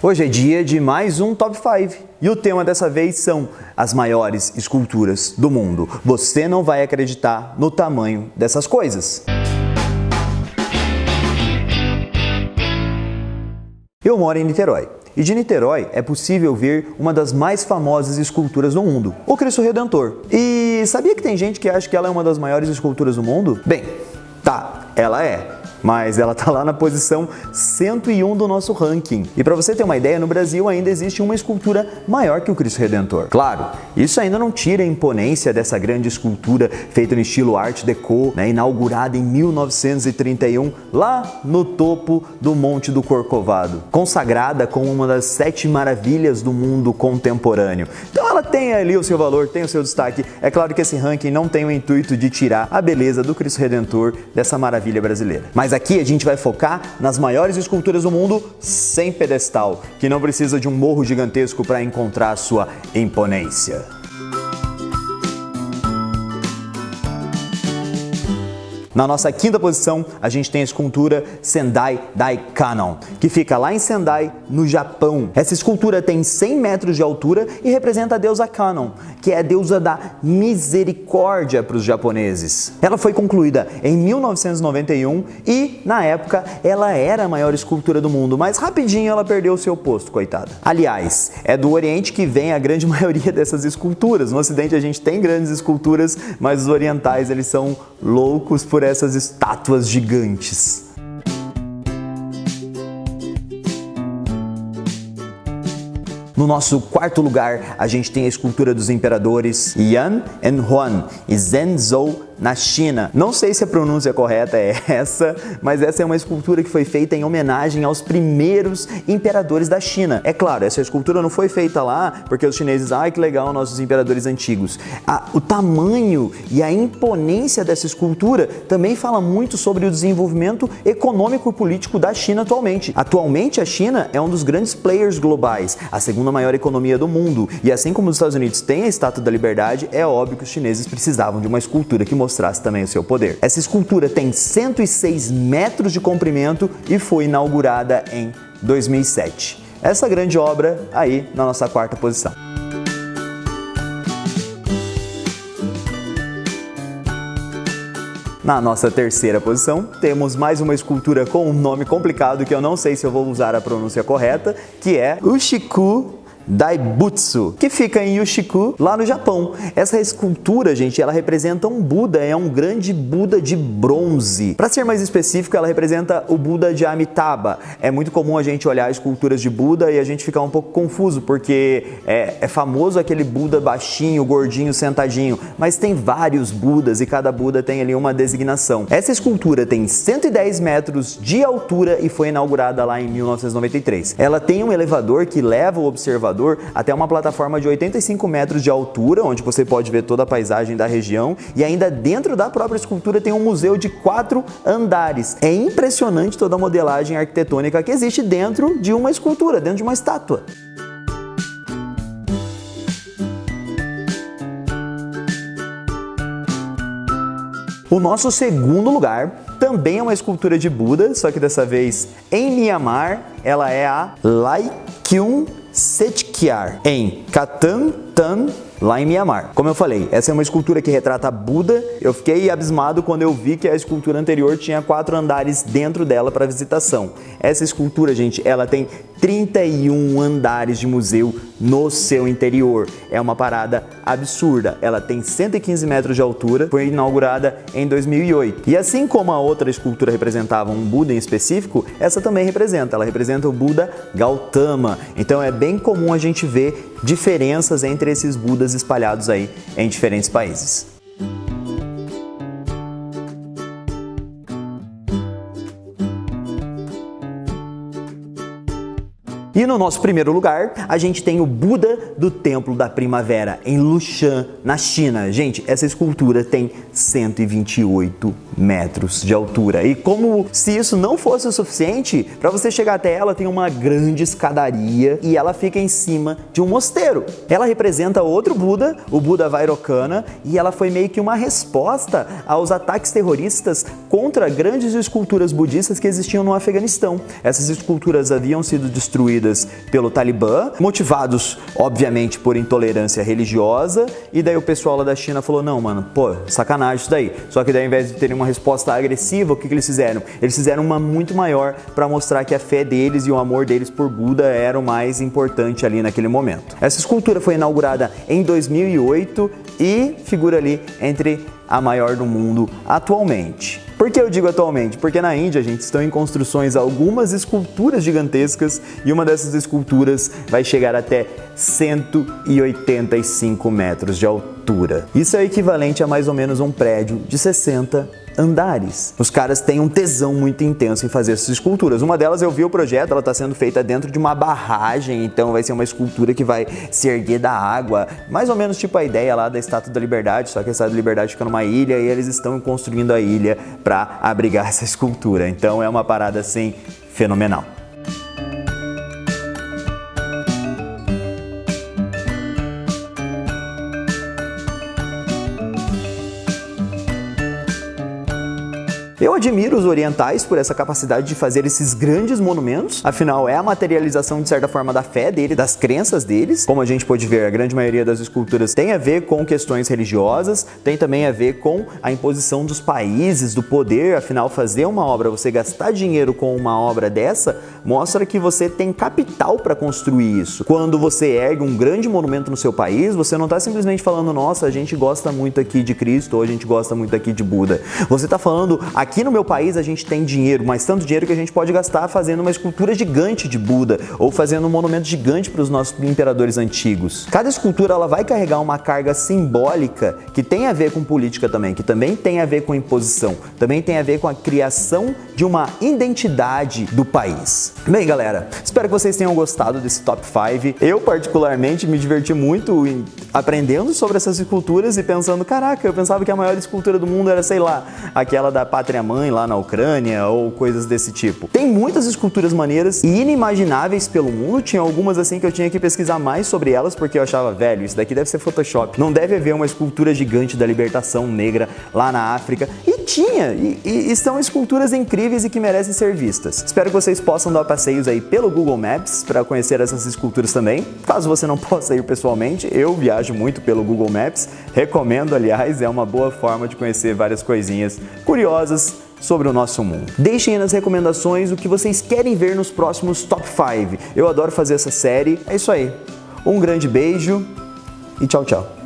Hoje é dia de mais um Top 5 e o tema dessa vez são as maiores esculturas do mundo. Você não vai acreditar no tamanho dessas coisas. Eu moro em Niterói. E de Niterói é possível ver uma das mais famosas esculturas do mundo, o Cristo Redentor. E sabia que tem gente que acha que ela é uma das maiores esculturas do mundo? Bem, tá, ela é. Mas ela tá lá na posição 101 do nosso ranking. E para você ter uma ideia, no Brasil ainda existe uma escultura maior que o Cristo Redentor. Claro, isso ainda não tira a imponência dessa grande escultura feita no estilo Art Deco, inaugurada em 1931, lá no topo do Monte do Corcovado, consagrada como uma das 7 maravilhas do mundo contemporâneo. Então ela tem ali o seu valor, tem o seu destaque. É claro que esse ranking não tem o intuito de tirar a beleza do Cristo Redentor dessa maravilha brasileira. Mas aqui a gente vai focar nas maiores esculturas do mundo sem pedestal, que não precisa de um morro gigantesco para encontrar sua imponência. Na nossa quinta posição, a gente tem a escultura Sendai Daikanon, que fica lá em Sendai, no Japão. Essa escultura tem 100 metros de altura e representa a deusa Kanon, que é a deusa da misericórdia para os japoneses. Ela foi concluída em 1991 e, na época, ela era a maior escultura do mundo, mas rapidinho ela perdeu o seu posto, coitada. Aliás, é do Oriente que vem a grande maioria dessas esculturas. No Ocidente a gente tem grandes esculturas, mas os orientais eles são loucos por essas estátuas gigantes. No nosso quarto lugar, a gente tem a escultura dos imperadores Yan e Huan e Zhenzhou, na China. Não sei se a pronúncia correta é essa, mas essa é uma escultura que foi feita em homenagem aos primeiros imperadores da China. É claro, essa escultura não foi feita lá porque os chineses, que legal, nossos imperadores antigos. O tamanho e a imponência dessa escultura também fala muito sobre o desenvolvimento econômico e político da China atualmente. Atualmente, a China é um dos grandes players globais, a segunda maior economia do mundo. E assim como os Estados Unidos têm a Estátua da Liberdade, é óbvio que os chineses precisavam de uma escultura que mostrasse também o seu poder. Essa escultura tem 106 metros de comprimento e foi inaugurada em 2007. Essa grande obra aí na nossa quarta posição. Na nossa terceira posição, temos mais uma escultura com um nome complicado que eu não sei se eu vou usar a pronúncia correta, que é Uchiku Daibutsu, que fica em Uchiku, lá no Japão. Essa escultura, gente, ela representa um Buda, é um grande Buda de bronze. Para ser mais específico, ela representa o Buda de Amitabha. É muito comum a gente olhar esculturas de Buda e a gente ficar um pouco confuso, porque é famoso aquele Buda baixinho, gordinho, sentadinho, mas tem vários Budas e cada Buda tem ali uma designação. Essa escultura tem 110 metros de altura e foi inaugurada lá em 1993. Ela tem um elevador que leva o observador até uma plataforma de 85 metros de altura, onde você pode ver toda a paisagem da região, e ainda dentro da própria escultura tem um museu de 4 andares. É impressionante toda a modelagem arquitetônica que existe dentro de uma escultura, dentro de uma estátua. O nosso segundo lugar também é uma escultura de Buda, só que dessa vez em Myanmar. Ela é a Laikyum Setkyar, em Katantan, lá em Myanmar. Como eu falei, essa é uma escultura que retrata Buda. Eu fiquei abismado quando eu vi que a escultura anterior tinha 4 andares dentro dela para visitação. Essa escultura, gente, ela tem 31 andares de museu no seu interior. É uma parada absurda. Ela tem 115 metros de altura, foi inaugurada em 2008. E assim como a outra escultura representava um Buda em específico, essa também representa. Ela representa o Buda Gautama. Então é bem comum a gente ver diferenças entre esses Budas espalhados aí em diferentes países. E no nosso primeiro lugar, a gente tem o Buda do Templo da Primavera, em Lushan, na China. Gente, essa escultura tem 128 metros de altura. E como se isso não fosse o suficiente, para você chegar até ela tem uma grande escadaria e ela fica em cima de um mosteiro. Ela representa outro Buda, o Buda Vairocana, e ela foi meio que uma resposta aos ataques terroristas contra grandes esculturas budistas que existiam no Afeganistão. Essas esculturas haviam sido destruídas destruídas pelo Talibã, motivados, obviamente, por intolerância religiosa, e daí o pessoal lá da China falou, não, mano, pô, sacanagem isso daí. Só que daí, ao invés de terem uma resposta agressiva, o que eles fizeram? Eles fizeram uma muito maior para mostrar que a fé deles e o amor deles por Buda era o mais importante ali naquele momento. Essa escultura foi inaugurada em 2008 e figura ali entre a maior do mundo atualmente. Por que eu digo atualmente? Porque na Índia, gente, estão em construções algumas esculturas gigantescas e uma dessas esculturas vai chegar até 185 metros de altura. Isso é equivalente a mais ou menos um prédio de 60 andares. Os caras têm um tesão muito intenso em fazer essas esculturas. Uma delas eu vi o projeto, ela está sendo feita dentro de uma barragem, então vai ser uma escultura que vai se erguer da água, mais ou menos tipo a ideia lá da Estátua da Liberdade, só que a Estátua da Liberdade fica numa ilha e eles estão construindo a ilha para abrigar essa escultura. Então é uma parada assim fenomenal. Eu admiro os orientais por essa capacidade de fazer esses grandes monumentos, afinal é a materialização de certa forma da fé dele, das crenças deles. Como a gente pode ver, a grande maioria das esculturas tem a ver com questões religiosas, tem também a ver com a imposição dos países, do poder, afinal fazer uma obra, você gastar dinheiro com uma obra dessa, mostra que você tem capital para construir isso. Quando você ergue um grande monumento no seu país, você não está simplesmente falando, nossa, a gente gosta muito aqui de Cristo ou a gente gosta muito aqui de Buda. Você está falando, aqui no meu país a gente tem dinheiro, mas tanto dinheiro que a gente pode gastar fazendo uma escultura gigante de Buda ou fazendo um monumento gigante para os nossos imperadores antigos. Cada escultura ela vai carregar uma carga simbólica que tem a ver com política também, que também tem a ver com imposição, também tem a ver com a criação de uma identidade do país. Bem, galera, espero que vocês tenham gostado desse Top 5. Eu, particularmente, me diverti muito aprendendo sobre essas esculturas e pensando, caraca, eu pensava que a maior escultura do mundo era, sei lá, aquela da Pátria Mãe lá na Ucrânia ou coisas desse tipo. Tem muitas esculturas maneiras e inimagináveis pelo mundo. Tinha algumas assim que eu tinha que pesquisar mais sobre elas porque eu achava, velho, isso daqui deve ser Photoshop. Não deve haver uma escultura gigante da libertação negra lá na África. E tinha, e são esculturas incríveis e que merecem ser vistas. Espero que vocês possam dar passeios aí pelo Google Maps para conhecer essas esculturas também. Caso você não possa ir pessoalmente, eu viajo muito pelo Google Maps. Recomendo, aliás, é uma boa forma de conhecer várias coisinhas curiosas sobre o nosso mundo. Deixem aí nas recomendações o que vocês querem ver nos próximos Top 5. Eu adoro fazer essa série. É isso aí. Um grande beijo e tchau, tchau.